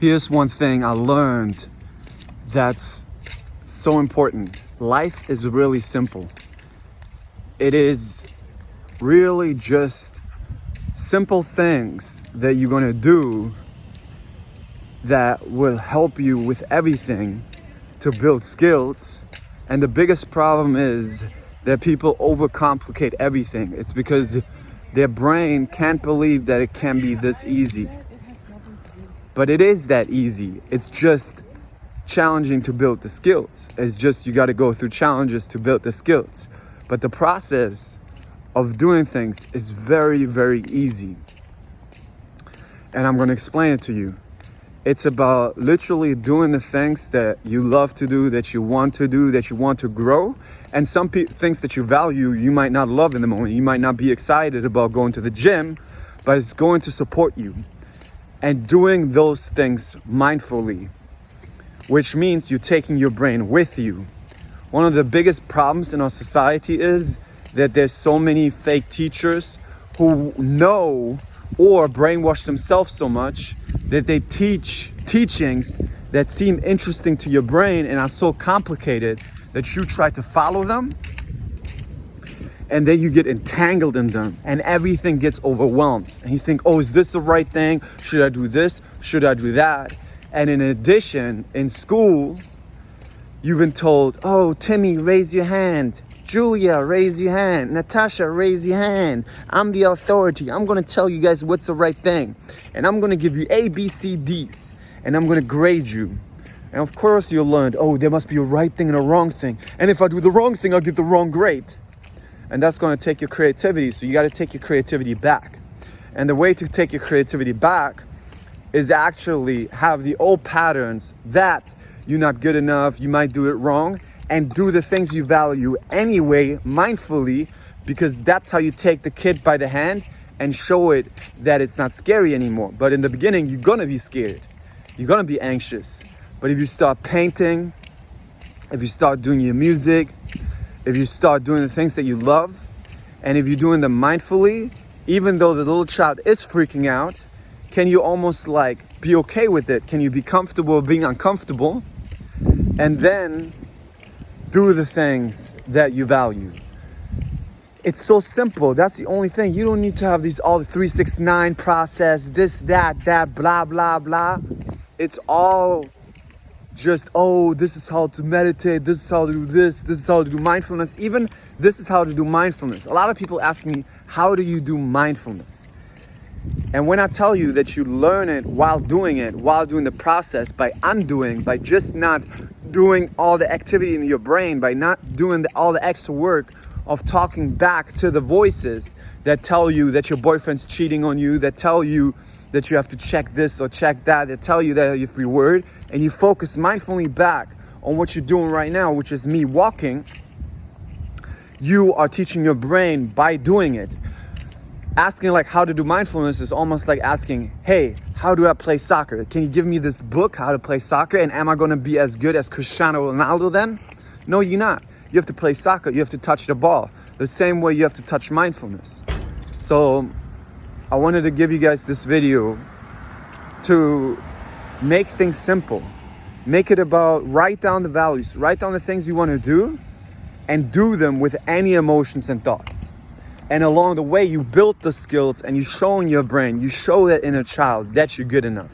Here's one thing I learned that's so important. Life is really simple. It is really just simple things that you're gonna do that will help you with everything to build skills. And the biggest problem is that people overcomplicate everything. It's because their brain can't believe that it can be this easy. But it is that easy. It's just challenging to build the skills. It's just you got to go through challenges to build the skills. But the process of doing things is very, very easy. And I'm going to explain it to you. It's about literally doing the things that you love to do, that you want to do, that you want to grow. And some things that you value, you might not love in the moment. You might not be excited about going to the gym, but it's going to support you. And doing those things mindfully, which means you're taking your brain with you. One of the biggest problems in our society is that there's so many fake teachers who know or brainwash themselves so much that they teach teachings that seem interesting to your brain and are so complicated that you try to follow them, and then you get entangled in them and everything gets overwhelmed. And you think, oh, is this the right thing? Should I do this? Should I do that? And in addition, in school, you've been told, oh, Timmy, raise your hand. Julia, raise your hand. Natasha, raise your hand. I'm the authority. I'm going to tell you guys what's the right thing. And I'm going to give you A, B, C, Ds. And I'm going to grade you. And of course you'll learn, oh, there must be a right thing and a wrong thing. And if I do the wrong thing, I'll get the wrong grade. And that's going to take your creativity. So you got to take your creativity back. And the way to take your creativity back is actually have the old patterns that you're not good enough, you might do it wrong, and do the things you value anyway, mindfully, because that's how you take the kid by the hand and show it that it's not scary anymore. But in the beginning, you're going to be scared. You're going to be anxious. But if you start painting, if you start doing your music, if you start doing the things that you love, and if you're doing them mindfully, even though the little child is freaking out, can you almost like be okay with it? Can you be comfortable being uncomfortable? And then do the things that you value. It's so simple. That's the only thing. You don't need to have all the 369 process, this, that, blah, blah, blah. It's all just, oh, this is how to meditate, this is how to do this is how to do mindfulness. Even this is how to do mindfulness. A lot of people ask me, how do you do mindfulness? And when I tell you that you learn it while doing the process, by undoing, by just not doing all the activity in your brain, by not doing all the extra work of talking back to the voices that tell you that your boyfriend's cheating on you, that tell you that you have to check this or check that, that tell you that you have to be worried, and you focus mindfully back on what you're doing right now, which is me walking, you are teaching your brain by doing it. Asking like how to do mindfulness is almost like asking, hey, how do I play soccer? Can you give me this book, how to play soccer? And am I going to be as good as Cristiano Ronaldo then? No, you're not. You have to play soccer. You have to touch the ball. The same way you have to touch mindfulness. So I wanted to give you guys this video to make things simple. Make it about write down the values, write down the things you want to do, and do them with any emotions and thoughts. And along the way, you build the skills and you're showing your brain, you show that inner child that you're good enough.